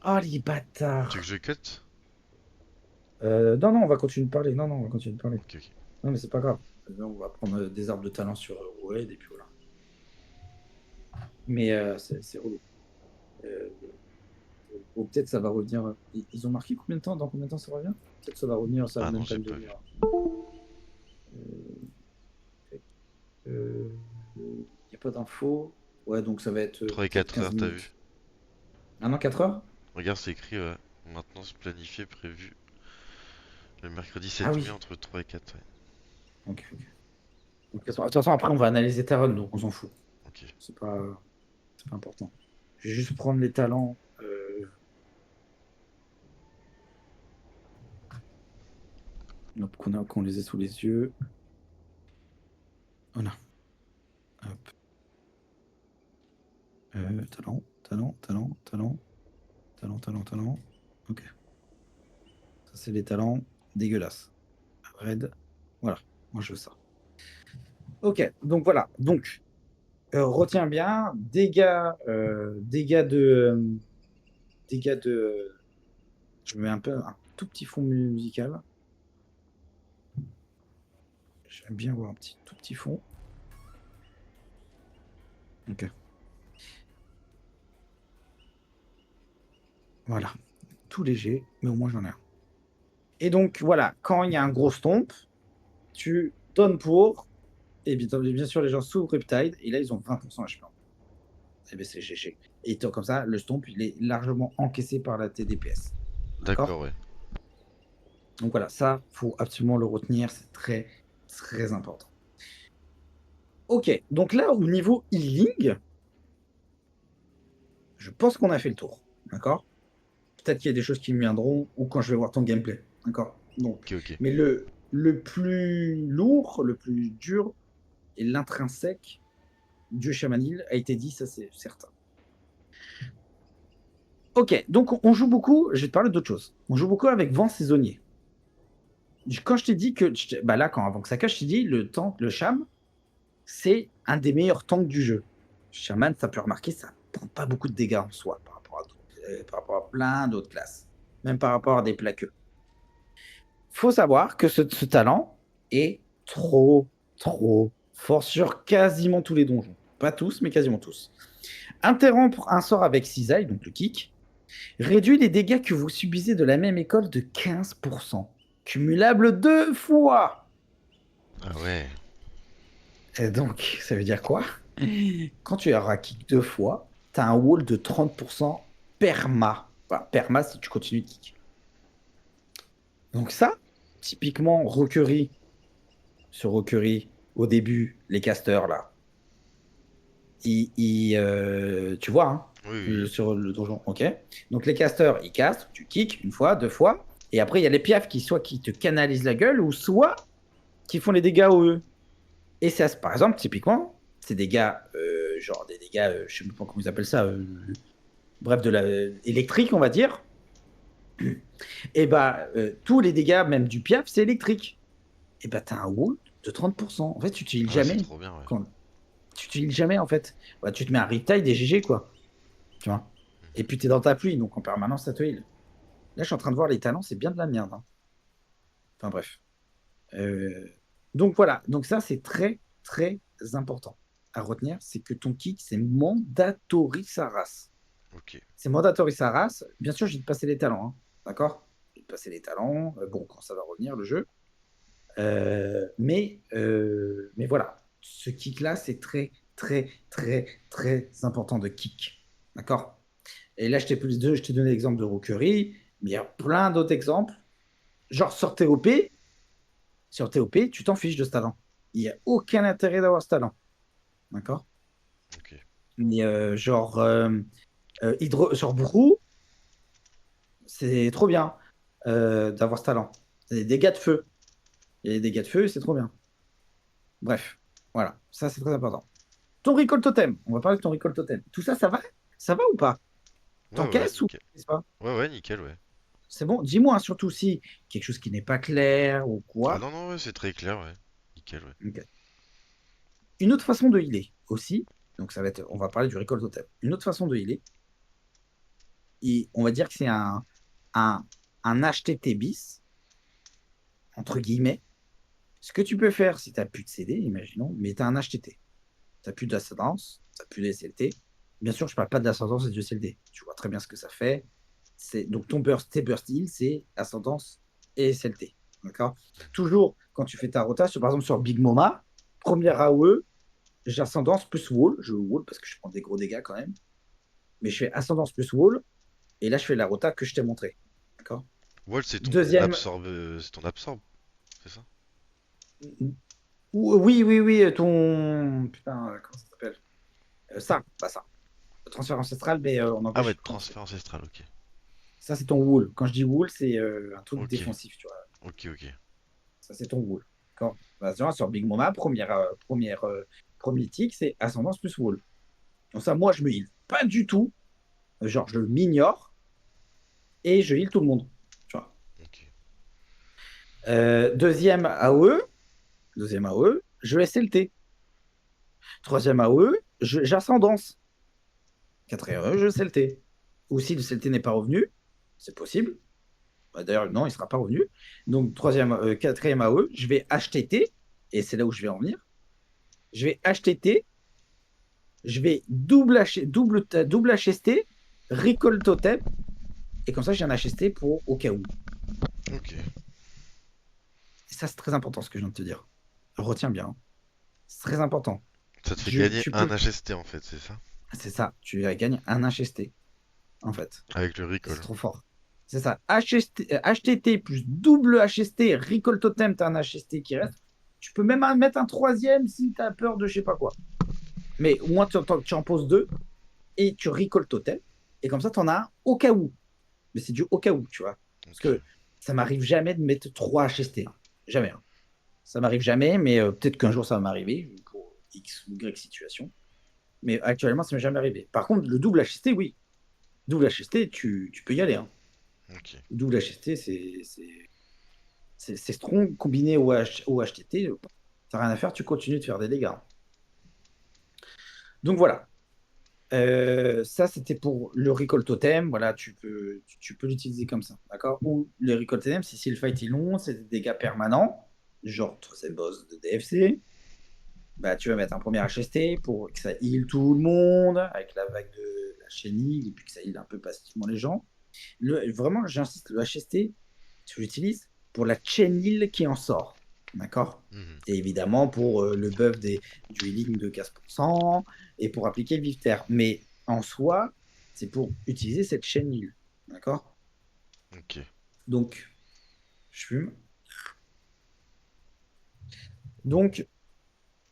Oh, les Tu veux que bâtards. je cut? Non, non, on va continuer de parler. Non, non, on va continuer de parler. Ok, ok. Non, mais c'est pas grave. On va prendre des arbres de talent sur Red et puis voilà. Mais c'est relou. Euh, ou peut-être ça va revenir. Ils ont marqué combien de temps? Dans combien de temps ça revient? Peut-être ça va revenir, ça va Ah non, même pas j'ai une pas vu. demi-heure. Il n'y a pas d'infos. Ouais, donc ça va être 3 et peut-être 4 15 heures, t'as vu? minutes. Ah non, 4 heures? Regarde, c'est écrit maintenance planifiée prévue le mercredi Ah 7 mai oui. entre 3 et 4. Ouais. Ok, ok. Donc, de toute façon, après, on va analyser ta run, donc on s'en fout. Ok. C'est pas important. Je vais juste prendre les talents. Hop, qu'on les ait sous les yeux. Voilà. Hop. Talent, talent, talent, talent, talent, talent, talent. Ok. Ça, c'est les talents dégueulasses. Red. Voilà. Moi, je veux ça. Ok. Donc, voilà. Donc, retiens bien. Dégâts de. Je mets un tout petit fond musical. J'aime bien avoir un tout petit fond. Ok. Voilà. Tout léger, mais au moins, j'en ai un. Et donc, voilà. Quand il y a un gros stomp, tu donnes pour. Et bien sûr, les gens s'ouvrent Riptide. Et là, ils ont 20% HP. Eh bien, c'est GG. Et étant comme ça, le stomp, il est largement encaissé par la TDPS. D'accord? D'accord, ouais. Donc voilà, ça, faut absolument le retenir. C'est très, très important. Ok, donc là, au niveau healing, je pense qu'on a fait le tour. D'accord? Peut-être qu'il y a des choses qui me viendront ou quand je vais voir ton gameplay. D'accord? Donc, Ok, ok. mais le plus lourd, le plus dur et l'intrinsèque du Shamanil a été dit, ça c'est certain. Ok, donc on joue beaucoup, je vais te parler d'autre chose. On joue beaucoup avec vent saisonnier. Quand je t'ai dit que, bah là, avant que ça cache, je t'ai dit, le Sham, c'est un des meilleurs tanks du jeu. Shaman, ça peut remarquer, ça prend pas beaucoup de dégâts en soi par rapport à plein d'autres classes, même par rapport à des plaqueux. Faut savoir que ce talent est trop, trop fort sur quasiment tous les donjons. Pas tous, mais quasiment tous. Interrompre un sort avec cisaille, donc le kick, réduit les dégâts que vous subissez de la même école de 15%. Cumulable 2 fois. Ah ouais. Et donc, ça veut dire quoi? Quand tu auras kick 2 fois, tu as un wall de 30% perma. Enfin, perma si tu continues de kick. Donc ça, typiquement, Rockery, sur Rockery, au début, les casters, là, tu vois, hein, Oui, oui. sur le donjon, ok. Donc les casters, ils castent, tu kicks 1 fois, 2 fois, et après, il y a les piafs soit qui te canalisent la gueule, ou soit qui font les dégâts au E. Et ça, par exemple, typiquement, c'est des gars, genre des dégâts, je sais même pas comment ils appellent ça, bref, de la électrique, on va dire. Et bah, tous les dégâts, même du piaf, c'est électrique. Et bah, t'as un wall de 30%. En fait, tu n'utilises Ah ouais, c'est jamais. trop bien, ouais. Tu n'utilises jamais, en fait. Bah, tu te mets un riptide et GG, quoi. Tu vois. Et puis, t'es dans ta pluie, donc en permanence, ça te heal. Là, je suis en train de voir les talents, c'est bien de la merde, hein. Enfin bref. Euh, Donc voilà, donc ça c'est très très important à retenir, c'est que ton kick c'est mandatory sa race. Ok. C'est mandatory sa race. Bien sûr, je vais te passer les talents, hein. D'accord? Je vais te passer les talents. Bon, quand ça va revenir le jeu. Mais voilà, ce kick-là, c'est très, très, très, très important de kick. D'accord? Et là, je t'ai donné l'exemple de Rookery, mais il y a plein d'autres exemples. Genre, sur TOP, tu t'en fiches de ce talent. Il n'y a aucun intérêt d'avoir ce talent. D'accord? Ok. Mais sur Brou, c'est trop bien d'avoir ce talent. C'est des dégâts de feu. Il y a des dégâts de feu, c'est trop bien. Bref, voilà, ça c'est très important. Ton recall totem, on va parler de ton recall totem. Tout ça, ça va? Ça va ou pas? Ouais, ouais, T'encaisses ou nickel. pas? Ouais, ouais, nickel, ouais. C'est bon? Dis-moi, hein, surtout si quelque chose qui n'est pas clair ou Ah quoi. non, non, ouais, c'est très clair, ouais. Nickel, ouais. Ok. Une autre façon de healer aussi, donc ça va être, on va parler du recall totem. Une autre façon de healer, on va dire que c'est un, un HTT bis, entre guillemets. Ce que tu peux faire si tu n'as plus de CD, imaginons, mais tu as un HTT. Tu n'as plus d'ascendance, tu n'as plus de SLT. Bien sûr, je ne parle pas de l'ascendance et du SLT. Tu vois très bien ce que ça fait. Donc, tes burst heal, c'est ascendance et SLT. D'accord? Toujours, quand tu fais ta rotation, par exemple sur Big Mama, première AOE, j'ai ascendance plus wall. Je wall parce que je prends des gros dégâts quand même. Mais je fais ascendance plus wall. Et là, je fais la rota que je t'ai montré. D'accord? Wall, c'est ton Deuxième. absorbe, c'est ton absorbe, c'est ça? Oui, oui, oui, ton. Putain, comment ça s'appelle? Ça, pas ça. Le transfert ancestral, mais en anglais, Ah je ouais, sais plus comment ça transfert s'appelle. ancestral, ok. Ça, c'est ton wool. Quand je dis wool, c'est un truc Ok, défensif, tu vois. ok, ok. Ça, c'est ton wool. D'accord? Bah, sur Big Mama, premier tick, c'est ascendance plus wool. Donc ça, moi, je me heal pas du tout. Genre, je m'ignore et je heal tout le monde. Tu vois. Ok. Deuxième AOE, je SLT. Troisième AOE, j'ascendance. Quatrième AOE, je SLT. Ou si le SLT n'est pas revenu, c'est possible. Bah, d'ailleurs, non, il ne sera pas revenu. Donc, quatrième AOE, je vais HTT, et c'est là où je vais en venir. Je vais HTT, je vais double HST, recall totem, et comme ça, j'ai un HST pour au cas où. Ok. Et ça, c'est très important ce que je viens de te dire. Retiens bien, hein. C'est très important. Ça te fait gagner Tu un peux. HST en fait, c'est ça? C'est ça, tu gagnes un HST, en fait. Avec le C'est recall. trop fort. C'est ça. HTT plus double HST, recall totem, tu as un HST qui reste. Tu peux même en mettre un troisième si tu as peur de je sais pas quoi. Mais au moins, tu en poses deux et tu recall totem. Et comme ça, tu en as un au cas où. Mais c'est du au cas où, tu vois. Parce Ok. que ça m'arrive jamais de mettre 3 HST, hein. Jamais, hein. Ça m'arrive jamais, mais peut-être qu'un jour ça va m'arriver pour X ou Y situation. Mais actuellement, ça m'est jamais arrivé. Par contre, le double HST, oui. Double HST, tu peux y aller, hein. Ok. Double HST, c'est strong combiné au HTT. T'as rien à faire, tu continues de faire des dégâts. Donc voilà. Ça, c'était pour le recall totem. Voilà, tu peux l'utiliser comme ça. D'accord? Ou les recall totem, si le fight est long, c'est des dégâts permanents. Genre, c'est le boss de DFC. Bah, tu vas mettre un premier HST pour que ça heal tout le monde avec la vague de la chaîne heal et puis que ça heal un peu passivement les gens. Vraiment, j'insiste, le HST, tu l'utilises pour la chain heal qui en sort. D'accord? Mhm. Et évidemment pour le buff du healing de 15% et pour appliquer le vif-terre. Mais en soi, c'est pour utiliser cette chaîne heal. D'accord? Ok. Donc, je fume. Donc,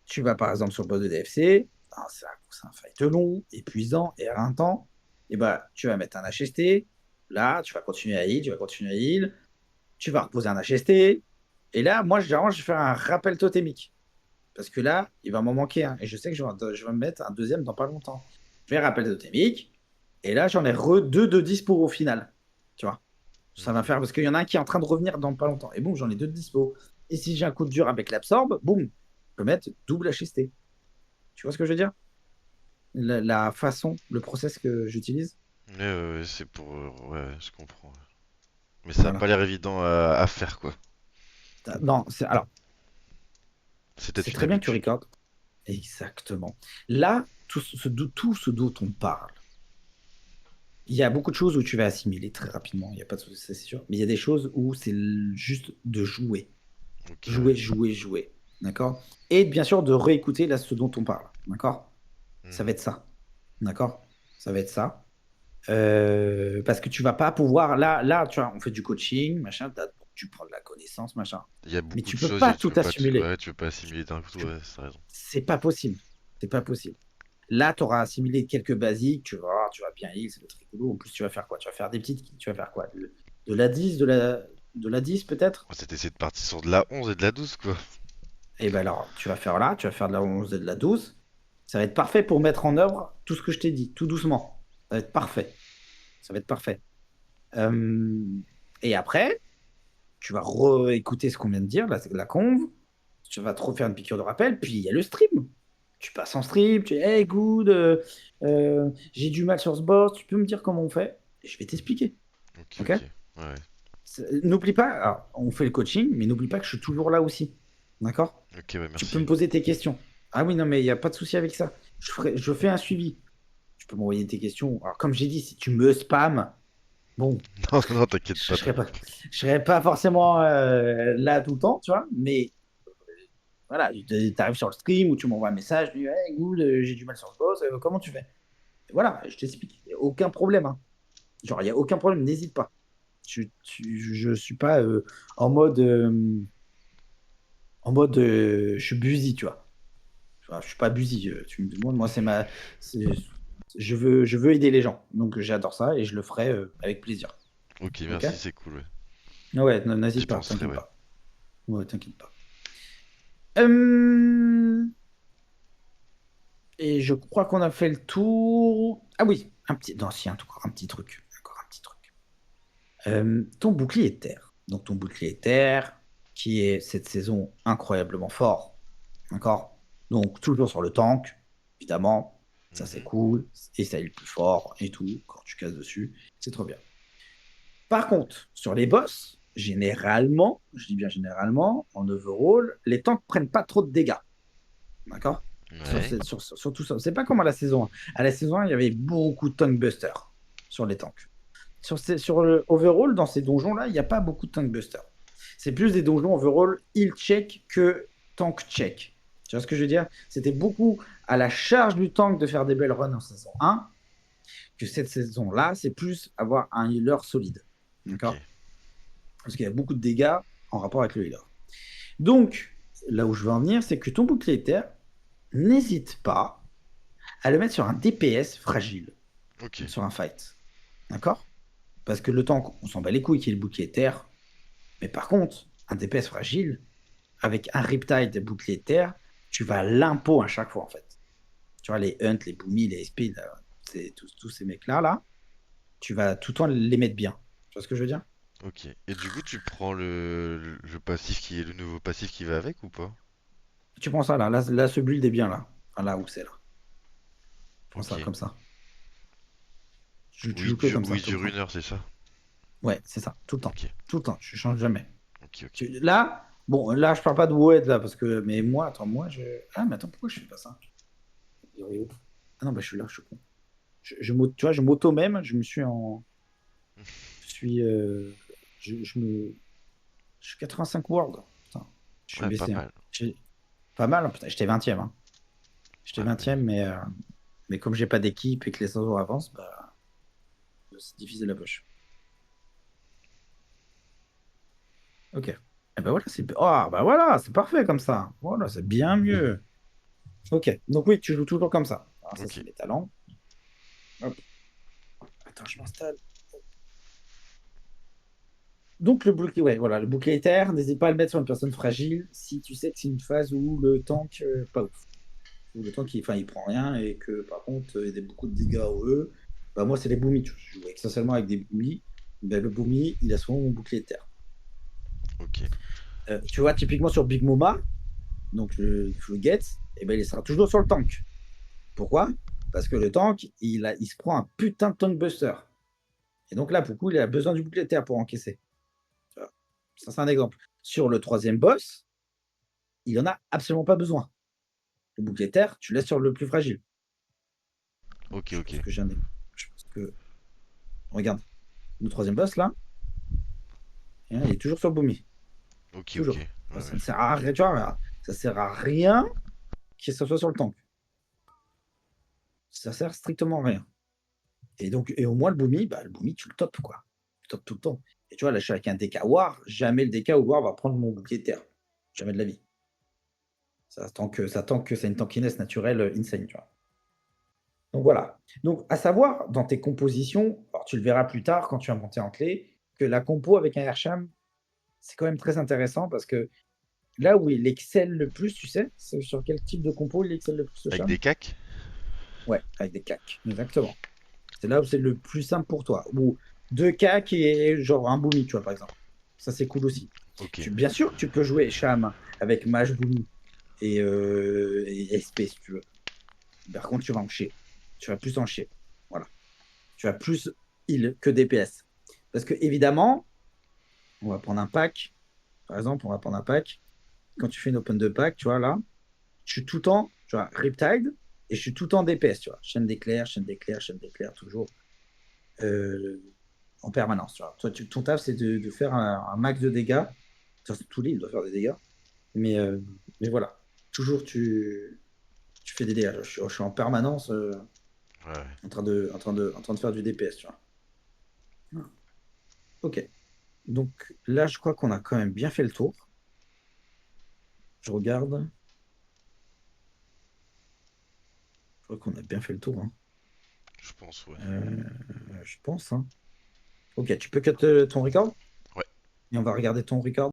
tu vas par exemple sur le boss de DFC. C'est un fight long, épuisant et éreintant. Et bah, tu vas mettre un HST. Là, tu vas continuer à heal, tu vas continuer à heal. Tu vas reposer un HST. Et là, moi, généralement, je vais faire un rappel totémique. Parce que là, il va m'en manquer un. Et je sais que je vais me mettre un deuxième dans pas longtemps. Je vais rappel totémique. Et là, j'en ai deux de dispo au final. Tu vois? Ça va Mhm. faire parce qu'il y en a un qui est en train de revenir dans pas longtemps. Et bon, j'en ai deux de dispo. Et si j'ai un coup de dur avec l'absorbe, boum, je peux mettre double HST. Tu vois ce que je veux dire? La façon, le process que j'utilise. Ouais, ouais, ouais, c'est pour. Ouais, ouais, je comprends. Mais ça a Voilà. pas l'air évident à faire, quoi. Non, alors, C'est c'est peut-être une très bien que tu habitude. recordes. Exactement. Là, tout ce dont on parle, il y a beaucoup de choses où tu vas assimiler très rapidement, il y a pas de souci, ça, c'est sûr. Mais il y a des choses où c'est juste de jouer. Ok, ouais. Jouer, jouer, jouer. D'accord? Et bien sûr, de réécouter là ce dont on parle. D'accord? Ça va Mhm. être ça. D'accord? Ça va être ça. Parce que tu vas pas pouvoir. Là, tu vois, on fait du coaching, machin, tu prends de la connaissance, machin. Il y a Mais beaucoup tu de peux choses pas et tu tout peux pas, assimiler. ouais, tu peux pas assimiler d'un coup, Tu- ouais, c'est raison. C'est pas possible. C'est pas possible. Là, tu auras assimilé quelques basiques, tu vas bien X, c'est rigolo. En plus, tu vas faire quoi? Tu vas faire des petites. Tu vas faire quoi? De la 10, de la 10 peut-être? On s'est essayé de partir sur de la 11 et de la 12, quoi. Et ben alors, tu vas faire là, tu vas faire de la 11 et de la 12. Ça va être parfait pour mettre en œuvre tout ce que je t'ai dit, tout doucement. Ça va être parfait. Ça va être parfait. Euh, et après, tu vas réécouter ce qu'on vient de dire, la conve. Tu vas te refaire une piqûre de rappel, puis il y a le stream. Tu passes en stream, tu dis, hey, good, j'ai du mal sur ce boss, tu peux me dire comment on fait? Et je vais t'expliquer. Ok, Ok? ok. Ouais. N'oublie pas, alors, on fait le coaching, mais n'oublie pas que je suis toujours là aussi. D'accord? Ok, ouais, Tu peux me merci. poser tes questions. Ah oui, non, mais il n'y a pas de souci avec ça. Je fais un suivi. Tu peux m'envoyer tes questions. Alors, comme j'ai dit, si tu me spams, bon, Non, non, t'inquiète je pas, ne serai pas, t'inquiète pas. je serai pas forcément là tout le temps, tu vois. Mais voilà, tu arrives sur le stream ou tu m'envoies un message, tu dis, hey, good, j'ai du mal sur le boss, comment tu fais? Et voilà, je t'explique. Y a aucun problème. Hein. Genre, il n'y a aucun problème, n'hésite pas. Je ne suis pas je suis busy, tu vois. Enfin, je suis pas busy, tu me demandes. Moi, je veux aider les gens. Donc, j'adore ça et je le ferai avec plaisir. Ok, Ok? merci, c'est cool, ouais. Ouais, J'y n'hésite pas, penserai, t'inquiète ouais. pas. Ouais, t'inquiète pas. Euh, Et je crois qu'on a fait le tour. Ah oui, un petit. Non, si, encore un petit truc. Encore un petit truc. Ton bouclier de terre. Donc, ton bouclier de terre, qui est cette saison incroyablement fort. D'accord? Donc, toujours sur le tank, évidemment. Ça, c'est Mhm. cool. Et ça est le plus fort et tout. Quand tu casses dessus, c'est trop bien. Par contre, sur les boss, généralement, je dis bien généralement, en overall, les tanks prennent pas trop de dégâts. D'accord? Ouais. Sur tout ça. C'est pas comme à la saison 1. À la saison 1, il y avait beaucoup de tank busters sur les tanks. Sur le overall, dans ces donjons-là, il n'y a pas beaucoup de tank busters. C'est plus des donjons overall heal check que tank check. Tu vois ce que je veux dire? C'était beaucoup à la charge du tank de faire des belles runs en saison 1 que cette saison-là, c'est plus avoir un healer solide. Ok. D'accord? Parce qu'il y a beaucoup de dégâts en rapport avec le healer. Donc, là où je veux en venir, c'est que ton bouclier terre, n'hésite pas à le mettre sur un DPS fragile, Ok. sur un fight. D'accord? Parce que le tank, on s'en bat les couilles qu'il y ait le bouclier terre. Mais par contre, un DPS fragile, avec un Riptide bouclier terre, tu vas l'impôt à chaque fois, en fait. Tu vois, les Hunt, les Boomy, les SP, là, tous ces mecs-là, là, tu vas tout le temps les mettre bien. Tu vois ce que je veux dire? Ok. Et du coup, tu prends le passif qui est le nouveau passif qui va avec ou pas? Tu prends ça, là, ce build est bien, là. Enfin, là où c'est, là. Prends Ok. ça, comme ça. Tu Oui, joues que comme ça, oui, tout le du temps. runner, c'est ça? Ouais, c'est ça, tout le temps. Ok. Tout le temps, tu changes jamais. Ok, ok. Là, bon, là, je parle pas de Woed, là, parce que, mais moi, attends, moi, je. Ah, mais attends, pourquoi je fais pas ça? Ah non, bah, je suis là, je suis con. Tu vois, je m'auto même, je me suis en. Je suis. Je suis 85 World. Putain, je suis Ouais, pas baissé. Hein. mal. Pas mal, hein, putain, j'étais 20e. Hein. J'étais Ouais, 20e, mais comme j'ai pas d'équipe et que les saisons avancent, bah, c'est difficile la poche. Ok. Et ben voilà, oh, bah voilà, c'est parfait comme ça. Voilà, c'est bien mieux. Ok. Donc oui, tu joues toujours comme ça. Alors ça, ok. c'est mes talents. Hop. Attends, je m'installe. Donc le bouclier, ouais, voilà, le bouclier terre, n'hésite pas à le mettre sur une personne fragile si tu sais que c'est une phase où le tank, pas ouf. Où le tank, il prend rien et que par contre, il y a beaucoup de dégâts au E. Bah, moi, c'est les boomies. Je joue essentiellement avec des boomies. Ben, le boomie, il a souvent mon bouclier terre. Ok. Tu vois, typiquement sur Big Moma, donc le Get, et ben, il sera toujours sur le tank. Pourquoi? Parce que le tank, il se prend un putain de tank buster. Et donc là, pour le coup, il a besoin du bouclier terre pour encaisser. Ça, c'est un exemple. Sur le troisième boss, il en a absolument pas besoin. Le bouclier terre, tu laisses sur le plus fragile. Ok, Je ok. pense que je pense que. Regarde, le troisième boss là, hein, il est toujours sur le Boomy. Ok, ok. Toujours. Ouais, Ça ouais, ne sert à rien, tu vois, ça sert à rien que ce soit sur le tank. Ça sert strictement à rien. Et donc, et au moins le Boomy, tu le topes, quoi. Tu le topes tout le temps. Et tu vois, là, je suis avec un DK War, jamais le DK ou War va prendre mon bouclier de terre. Jamais de la vie. Ça tant que c'est une tankiness naturelle insane, tu vois. Donc voilà. Donc, à savoir, dans tes compositions, alors tu le verras plus tard quand tu vas monter en clé, que la compo avec un Airsham, c'est quand même très intéressant parce que là où il excelle le plus, tu sais, c'est sur quel type de compo il excelle le plus le avec Sham? des cacs? Ouais, avec des CAC, exactement. C'est là où c'est le plus simple pour toi. Ou deux CAC et genre un Boomy, tu vois, par exemple. Ça, c'est cool aussi. Ok. Bien sûr, tu peux jouer Sham avec Mage Boomy et SP si tu veux. Par contre, tu vas en chier. Tu vas plus en chier. Voilà. Tu as plus heal que DPS. Parce que, évidemment, on va prendre un pack. Par exemple, on va prendre un pack. Quand tu fais une open de pack, tu vois, là, je suis tout le temps, tu vois, Riptide, et je suis tout le temps DPS, tu vois. Chaîne d'éclair, chaîne d'éclair, chaîne d'éclair, toujours. euh, en permanence, tu vois. Toi, ton taf, c'est de faire un max de dégâts. Tous les, il doit faire des dégâts. Mais voilà. Toujours, tu fais des dégâts. Je suis en permanence Ouais, ouais. en train de faire du DPS, tu vois. Voilà. Ok. Donc là, je crois qu'on a quand même bien fait le tour. Je regarde. Je crois qu'on a bien fait le tour, hein. Je pense, ouais. Euh, je pense, hein. Ok, tu peux cut ton record Ouais. et on va regarder ton record.